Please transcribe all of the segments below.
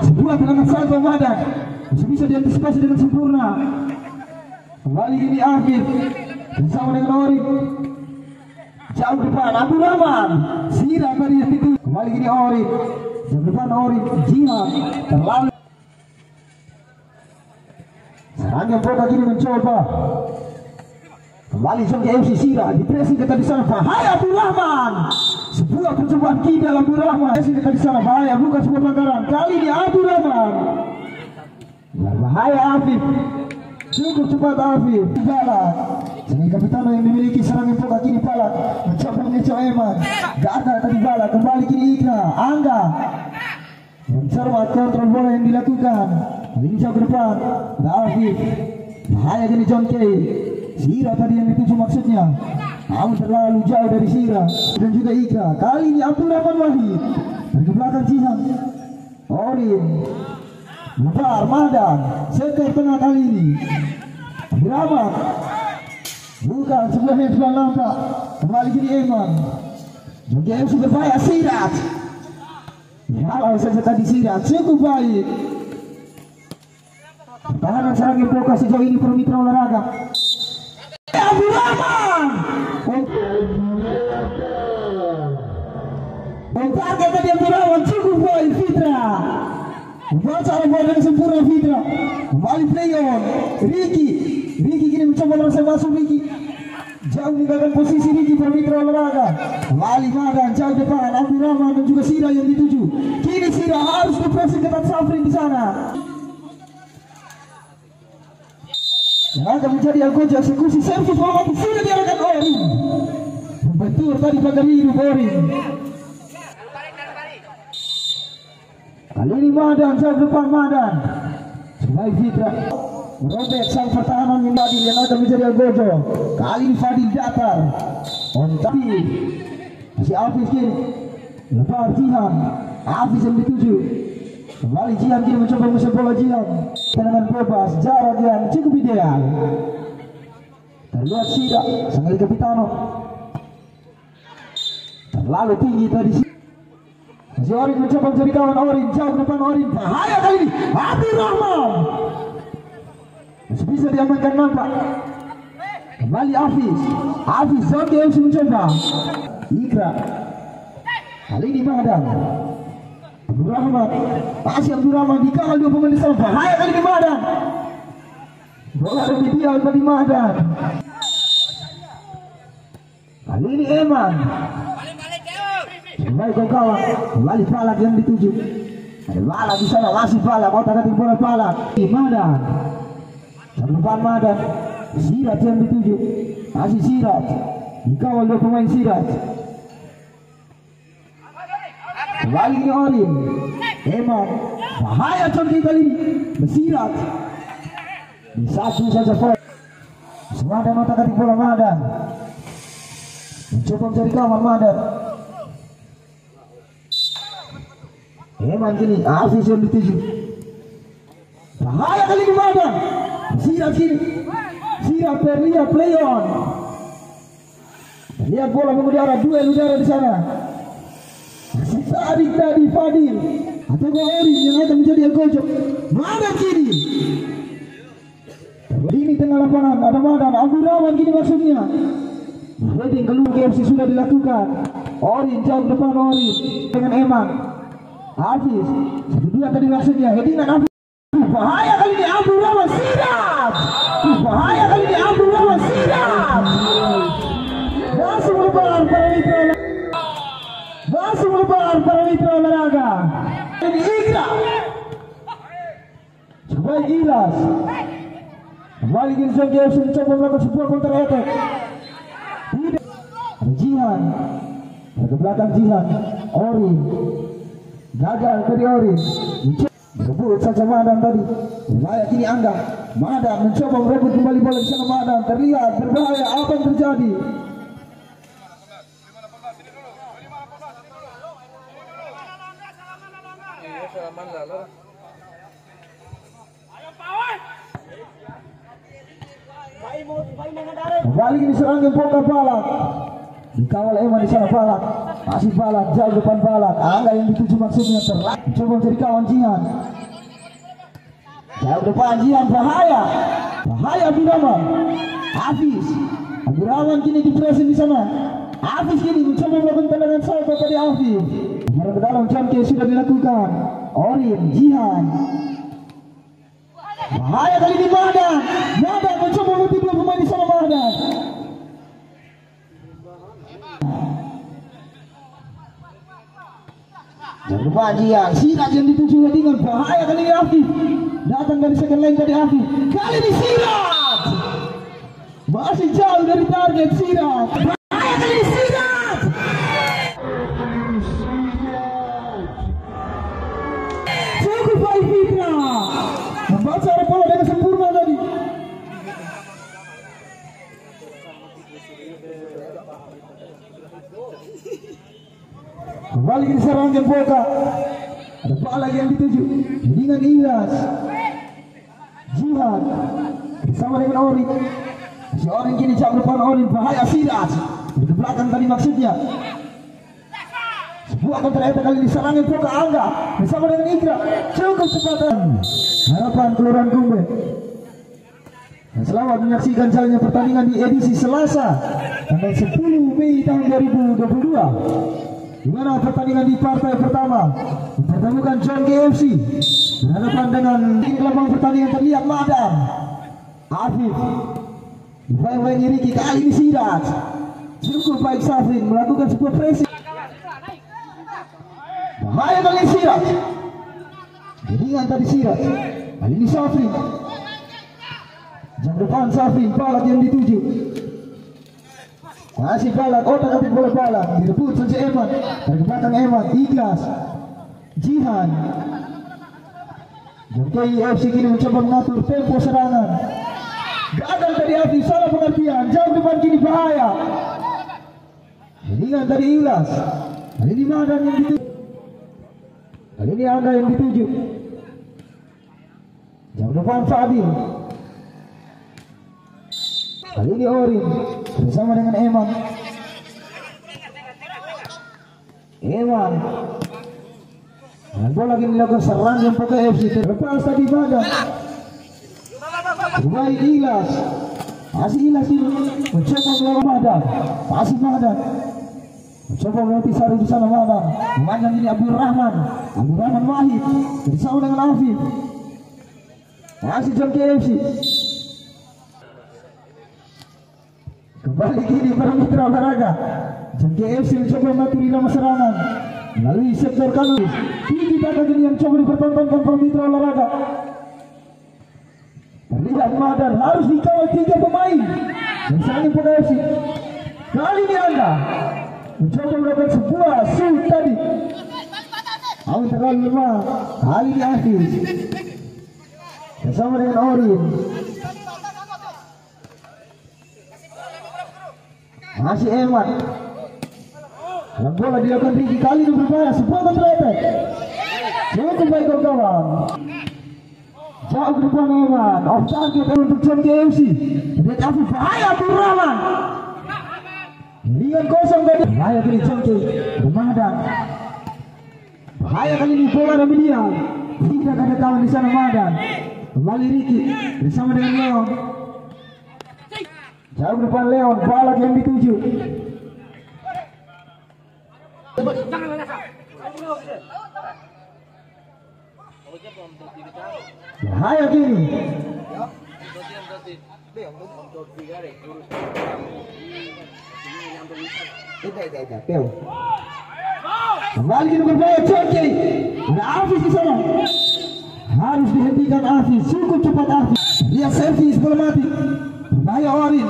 Sebuah tendangan salto Madan bisa diantisipasi dengan sempurna. Kembali ini Afif bersama dengan Ori. Jauh depan Abdul Rahman. Sira tadi itu. Kembali ini Ori. Jauh depan Ori. Jihad terlalu. Serangan bola kini mencoba. Kembali Jongke FC Sira di pressing ketat di sana. Bahaya Abdul Rahman. Sebuah percobaan kidal Abdul Rahman. Pressing ketat di sana. Bahaya bukan sebuah pelanggaran. Kali ini Abdul Rahman. Bahaya Afif. Cukup cepat Afif. Balak. Sebagai kapitan yang dimiliki serangan bola kini Balak mencoba mengecoh Eman. Gagal tadi Balak. Kembali kini Ika. Angga mencermat kontrol bola yang dilakukan. Ini jauh ke depan. Ada Afif. Bahaya kini Jongke. Sira tadi yang dituju maksudnya. Namun terlalu jauh dari Sira dan juga Ika. Kali ini Abdul Rahman Wahid dari ke belakang Jihan. Orin Mutar Madan sektor tengah kali ini. Abdul Rahman bukan sebuah headball nampak. Kembali kini Eman. Jongke MC berbahaya. Sirat kalau saja tadi Sirat cukup baik. Pertahanan serangan bola sejauh ini per mitra olahraga. Abdul Rahman Target tadi Abdul Rahman cukup baik. Fitra membaca arah bola dengan sempurna. Fitra kembali play on. Ricky kini mencoba merasa masuk. Ricky jauh meninggalkan posisi. Ricky per mitra olahraga. Kembali Madan jauh depan. Abdul Rahman dan juga Sira yang dituju. Kini Sira harus dipressing ketat Safri di sana. Yang akan menjadi Algojo eksekusi servis bola sudah diarahkan Orin. Betul tadi pagar hidup Orin. Kali ini Madan jauh depan Madan. Sebagai Fitra merobek sang pertahanan yang Fadil yang akan menjadi Algojo. Kali ini Fadil datar. Tapi si Afif kini lepas Jihan. Afif yang dituju. Kembali Jihan kini mencoba musuh bola Jihan. Tendangan bebas jarak yang cukup ideal. Terlihat Sira sang kapitano terlalu tinggi tadi. Si Orin mencoba mencari kawan. Orin jauh ke depan. Orin bahaya kali ini. Abdul Rahman masih bisa diamankan nampak. Kembali Afis Jongke MC mencoba. Ikra kali ini Madan. Abdul Rahman masih Abdul Rahman dikawal dua pemain di sana. Bahaya kali ini Madan. Bola ada di dia tadi Madan. Kali ini Eman. Kembali kawan. Kembali Balak yang dituju. Ada Balak di sana. Masih Balak. Mau tangkap bola Balak. Madan. Depan Madan. Sirat yang dituju. Masih Sirat. Dikawal dua pemain Sirat. Kembali ini Orin. Eman. Bahaya Jongke kali ini. Bersirat. Di satu saja poin. Madan otak-atik bola Madan. Mencoba mencari kawan Madan. Eman kini Afis yang dituju. Bahaya kali ini Madan. Sirat kini. Sirat terlihat play on. Lihat bola mengudara. Duel udara di sana. Tadi Fadil atau Orin yang akan menjadi Algojo. Madan kini. Ini tengah lapangan ada Madan. Abdul Rahman kini maksudnya. Heading keluar KFC sudah dilakukan. Orin jauh depan Orin dengan Eman. Hafiz satu dua tadi maksudnya. Headingan Hafiz. Bahaya kali ini Abdul Rahman. Sirat. Bahaya kali ini Abdul Rahman. Sirat. Langsung melebar para mitra. Langsung melebar para mitra olahraga. Ini Ikra. Sebaik Ilas. Kembali kini Jongke FC mencoba melakukan sebuah counter attack. Tidak. Ada Jihan. Ada ke belakang Jihan. Orin. Gagal dari Orin. Merebut saja Madan tadi. Berbahaya kini Angga. Madan mencoba merebut kembali bola di sana. Madan terlihat berbahaya. Apa yang terjadi? Kembali ini serangan Pokal Balak. Dikawal Eman di sana Balak. Masih Balak jauh depan Balak. Angga yang dituju maksudnya terlalu. Coba mencari kawan Jihan. Jauh depan Jihan, bahaya. Bahaya Abdurrahman. Hafiz. Abdurrahman kini dipresin di sana. Hafiz kini mencoba melakukan tendangan salto pada Hafiz. Barang ke dalam Jonke sudah dilakukan. Orin, Jihan. Bahaya kali ini Mahdan. Mahdan mencoba menutup dua pemain di sana Mahdan. Jangan lupa Jihan. Sirat yang dituju dengan bahaya kali ini Hafiz. Datang dari second line dari Hafiz. Kali ini Sirat. Masih jauh dari target Sirat. Bahaya kali ini Sirat. Cukup baik Fitra. Membaca arah bola dengan sempurna tadi. Kembali ke serangan Boka. Ada bola lagi yang dituju dengan Ilyas. Jihan bersama dengan Orin. Si Orin kini jauh depan Orin. Bahaya Sirat. Di belakang tadi maksudnya. Sebuah kontra-attack kali ini serangan Boka Angga bersama dengan Ikra. Cukup kesempatan. Harapan Kelurahan Gumbe. Selamat menyaksikan jalannya pertandingan di edisi Selasa tanggal 10 Mei tahun 2022. Di mana pertandingan di partai pertama mempertemukan Jonke FC berhadapan dengan tim lapangan pertandingan terlihat Madam Afif. Dibayang-bayang Riki kali ini Sirat. Cukup baik Safrin melakukan sebuah pressing. Bahaya kali ini Sirat. Jaringan tadi Sirat. Kali ini Safrin. Jam depan Safrin, Balak yang dituju. Masih Balak, otak atik bola Balak. Direbut saja Eman. Dari belakang Eman, Ikhlas. Jihan. Jonke FC kini mencoba mengatur tempo serangan. Gagal tadi Afif, salah pengertian. Jauh depan kini bahaya. Jaringan tadi Ikhlas. Kali ini Madan yang dituju. Kali ini Angga yang dituju. Jauh depan Fadil. Kali ini Orin bersama dengan Eman. Eman. Dan bola lagi dilakukan serangan Boka FC. Terlepas tadi Madan. Baik Ilyas. Masih Ilyas ini mencoba melawan Madan. Masih Madan. Mencoba melatih sari di sana Madan. Memanjang ini Abdurrahman. Abdurrahman Wahid bersama dengan Afif. Masih Jonke FC. Kembali kini para mitra olahraga. Jonke FC mencoba mengatur irama serangan melalui sektor kanan. Tinggi belakang ini yang coba dipertontonkan para mitra olahraga. Terlihat Madan harus dikawal 3 pemain yang saling Boka FC. Kali ini Anda mencoba melakukan sebuah shoot tadi. Awal terlalu lemah. Kali ini Hafiz bersama dengan Orin. Masih Eman. Dalam bola dilakukan Riki kali ini berbahaya. Sebuah kontra-attack. Cukup baik kawan. Jauh ke depan Eman. Off target untuk Jonke FC. Lihat Afif bahaya Abdurrahman. Lihat kosong tadi. Bahaya kali Jonke. Madan. Bahaya kali ini bola dan medial. Tidak ada kawan di sana Madan. Kembali Riki bersama dengan Leon. Jauh depan Leon, Balak yang dituju. Bahaya kini. Kembali kini berbahaya Jonke. Ada Hafiz di sana. Harus dihentikan Hafiz. Cukup cepat Hafiz. Lihat servis bola mati. Bahaya Orin.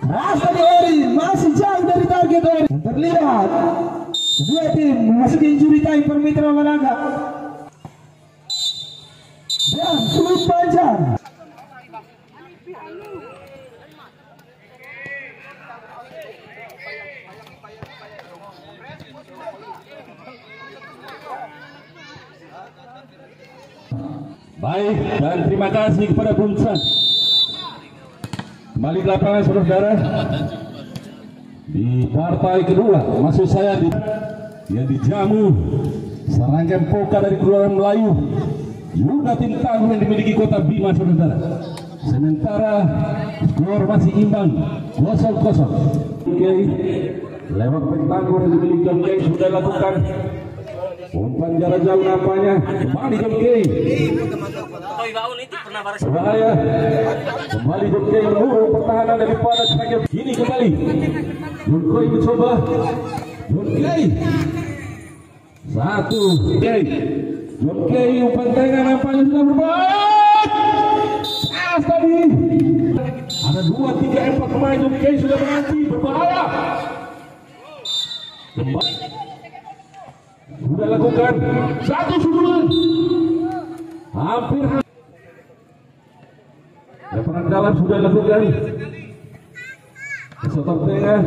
Keras dari Orin. Masih jauh dari target Orin. Dan terlihat kedua tim memasuki injury time per mitra olahraga. Dan shoot panjang. Baik, dan terima kasih kepada Punsan. Kembali ke lapangan saudara. Di partai kedua, maksud saya yang dijamu serangkaian poka dari Kelurahan Melayu. Juga tim tangguh yang dimiliki Kota Bima, saudara. Sementara skor masih imbang 0-0. Oke, lewat pentangguh yang dimiliki John Kay sudah lakukan umpan jarak jauh nampaknya kembali John Kay. Berbahaya. Kembali John Kay menurun pertahanan daripada serangga. Kini kembali John Kay mencoba. John Kay satu. John Kay umpan tengah nampaknya sudah berbahaya. Tadi ada 2, 3, 4 pemain John Kay sudah menanti berbahaya. Kembali sudah lakukan satu sundulan hampir lemparan dalam sudah lakukan kesotor tengah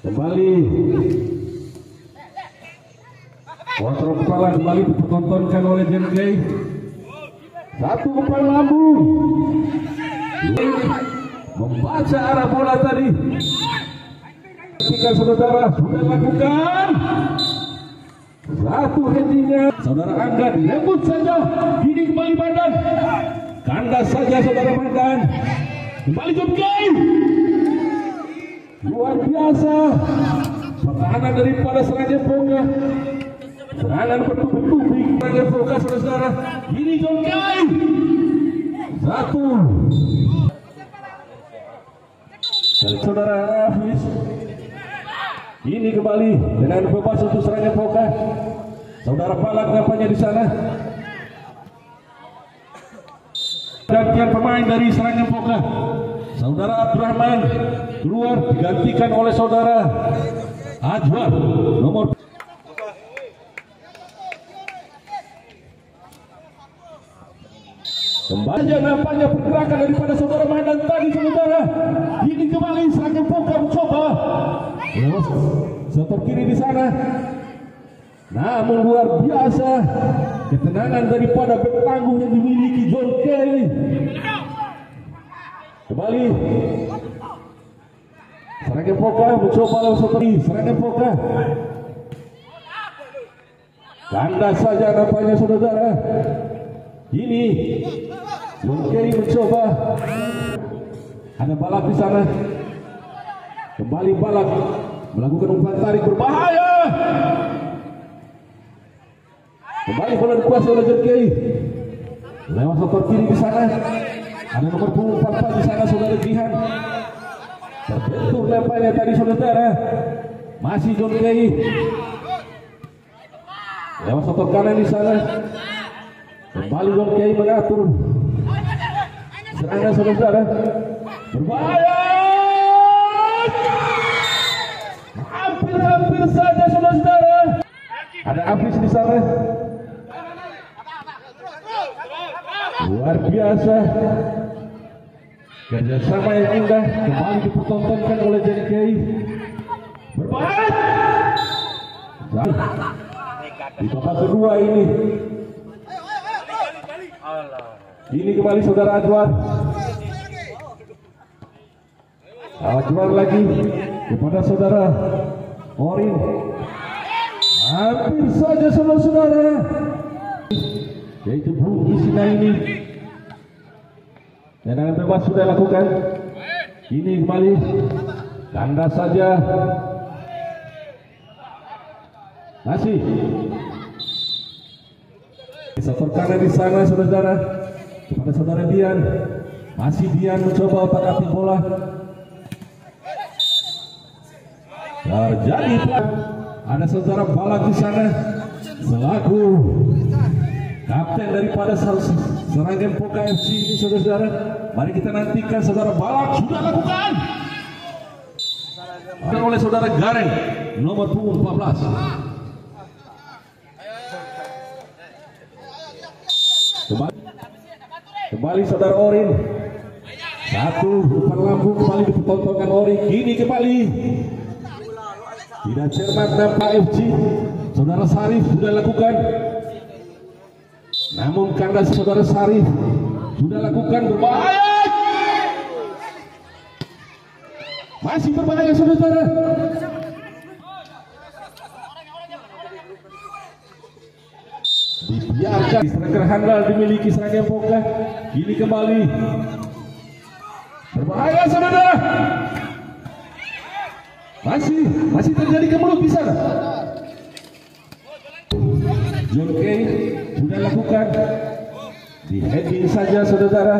kembali kontrol kepala kembali dipertontonkan oleh John Kay. Satu umpan lambung membaca arah bola tadi. Ketika saudara sudah lakukan satu headingnya, saudara Angga dilembut saja. Kini kembali Pandan, kandas saja saudara Pandan. Kembali John Kay, luar biasa pertahanan daripada serangan Poka. Serangan bertubi-tubi serangan Poka saudara. Kini John Kay satu. Saudara Hafiz ini kembali dengan bebas untuk serangan Poka. Saudara Balak nampaknya di sana. Gantian pemain dari serangan Poka. Saudara Abdurrahman keluar digantikan oleh saudara Ajwar nomor. Kembali aja nampaknya pergerakan daripada saudara Mandan tadi saudara. Ini kembali serangan Poka mencoba. Setor kiri di sana. Namun luar biasa ketenangan daripada bek tangguh yang dimiliki John Kay. Kembali serangan Poka mencoba lawan setor serangan Poka. Kandas saja nampaknya saudara. Ini John Kay mencoba. Ada Balak di sana. Kembali Balak melakukan umpan tarik berbahaya. Kembali bola dikuasai oleh John Kay. Lewat setor kiri di sana. Ada nomor punggung 44 di sana saudara Jihan. Terbentur lemparnya tadi saudara. Masih John Kay. Lewat setor kanan di sana. Kembali John Kay mengatur serangan saudara. Berbahaya. Hampir saja saudara. Ada Hafiz di sana. Luar biasa kerjasama yang indah kembali dipertontonkan oleh John Kay. Berbahaya. Di babak kedua ini. Ini kembali saudara Ajwar. Ajwar lagi kepada saudara Orin. Hampir saja saudara-saudara. Yaitu Bung Isina ini. Tendangan bebas sudah lakukan. Ini kembali kandas saja. Masih setor kanan di sana saudara kepada saudara Dian. Masih Dian mencoba otak-atik bola. Terjadi ada saudara Balak di sana selaku kapten daripada serangan Poka FC ini saudara. Mari kita nantikan saudara Balak sudah lakukan oleh saudara Gareng nomor punggung 14. Kembali saudara Orin. Satu umpan lambung kembali dipertontonkan Orin. Kini kembali tidak cermat nampak FC. Saudara Sarif sudah lakukan. Namun kandas saudara Sarif sudah lakukan berbahaya. Masih berbahaya saudara. Dibiarkan striker handal dimiliki Sragen Poka. Kini kembali berbahaya saudara. Masih terjadi kemelut di sana. John Kay sudah lakukan di heading saja saudara.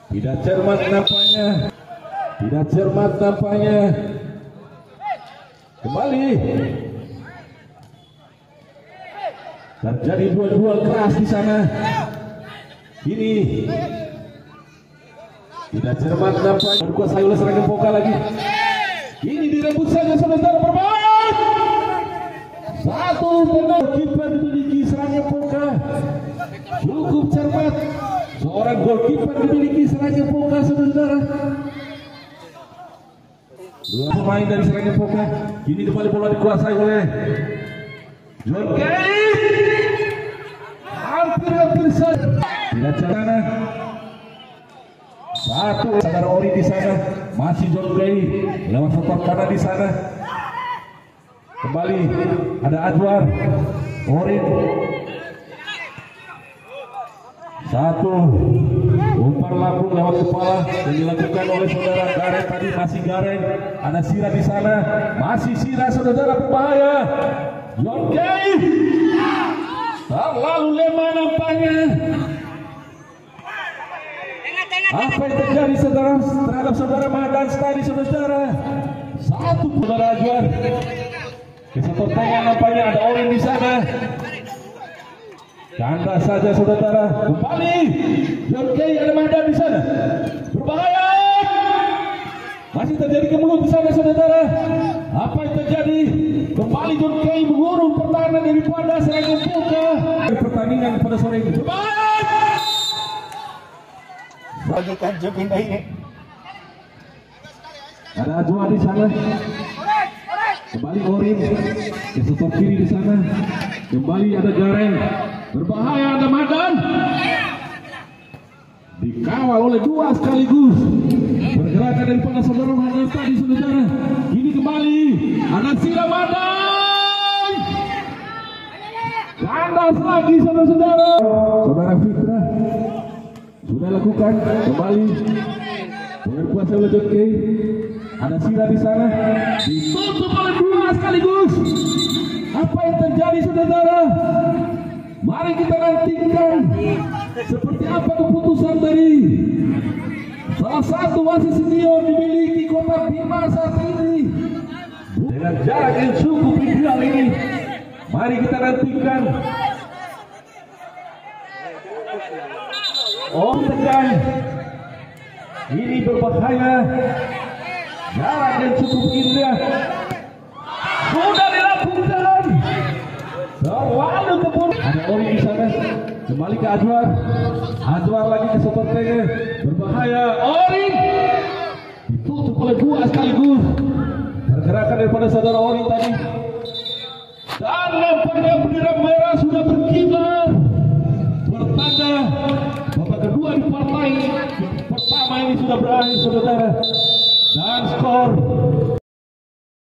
Tidak cermat nampaknya. Kembali terjadi duel keras di sana. Ini tidak cermat nampaknya. Dikuasai oleh Sragen Poka lagi. Ini direbut saja saudara, berbahaya. Satu tenang kiper dimiliki Sragen Poka. Cukup cermat. Seorang goalkeeper dimiliki Sragen Poka saudara. Dua pemain dari Sragen Poka. Kini kembali bola dikuasai oleh John Kay. Hampir saja. Tidak cara. Satu saudara Ori di sana. Masih John Kay lewat sektor kanan di sana. Kembali ada Adwar. Orin. Satu umpan lambung lewat kepala yang dilakukan oleh saudara Gareng tadi. Masih Gareng, ada Sira di sana, masih Sira saudara, berbahaya. John Kay terlalu lemah nampaknya. Apa yang terjadi saudara terhadap saudara Madan tadi saudara? Satu saudara Adwar. Kesetor tangan nampaknya ada Orin di sana. Ganda saja saudara. Kembali John Kay, ada Madan di sana. Berbahaya. Masih terjadi kemelut di sana saudara. Apa yang terjadi? Kembali John Kay mengurung pertahanan daripada Sragen Poka. Pertandingan pada sore ini. Berbahaya. Bagikan Jepinda ini. Ada Adwa di sana. Kembali Orin ke setor kiri di sana. Kembali ada Gareng. Berbahaya ada Madan. Dikawal oleh dua sekaligus. Pergerakan daripada saudara Madan tadi saudara. Ini kembali ada Sira Madan. Kandas lagi saudara-saudara. Saudara Fitra sudah lakukan kembali dengan kuasa oleh John Kay. Ada Sira di sana. Ditutup oleh dua sekaligus. Apa yang terjadi saudara? Mari kita nantikan seperti apa keputusan dari salah satu wasit senior dimiliki Kota Bima saat ini. Dengan jarak yang cukup ideal ini, mari kita nantikan. Oh tekan, ini berbahaya. Jarak yang cukup indah sudah dilakukan. Terlalu kebun. Ada Ori di sana. Kembali ke Adwar. Adwar lagi ke setor tengah. Berbahaya. Ori ditutup oleh dua sekaligus. Pergerakan daripada saudara Ori tadi. Dan nampaknya bendera merah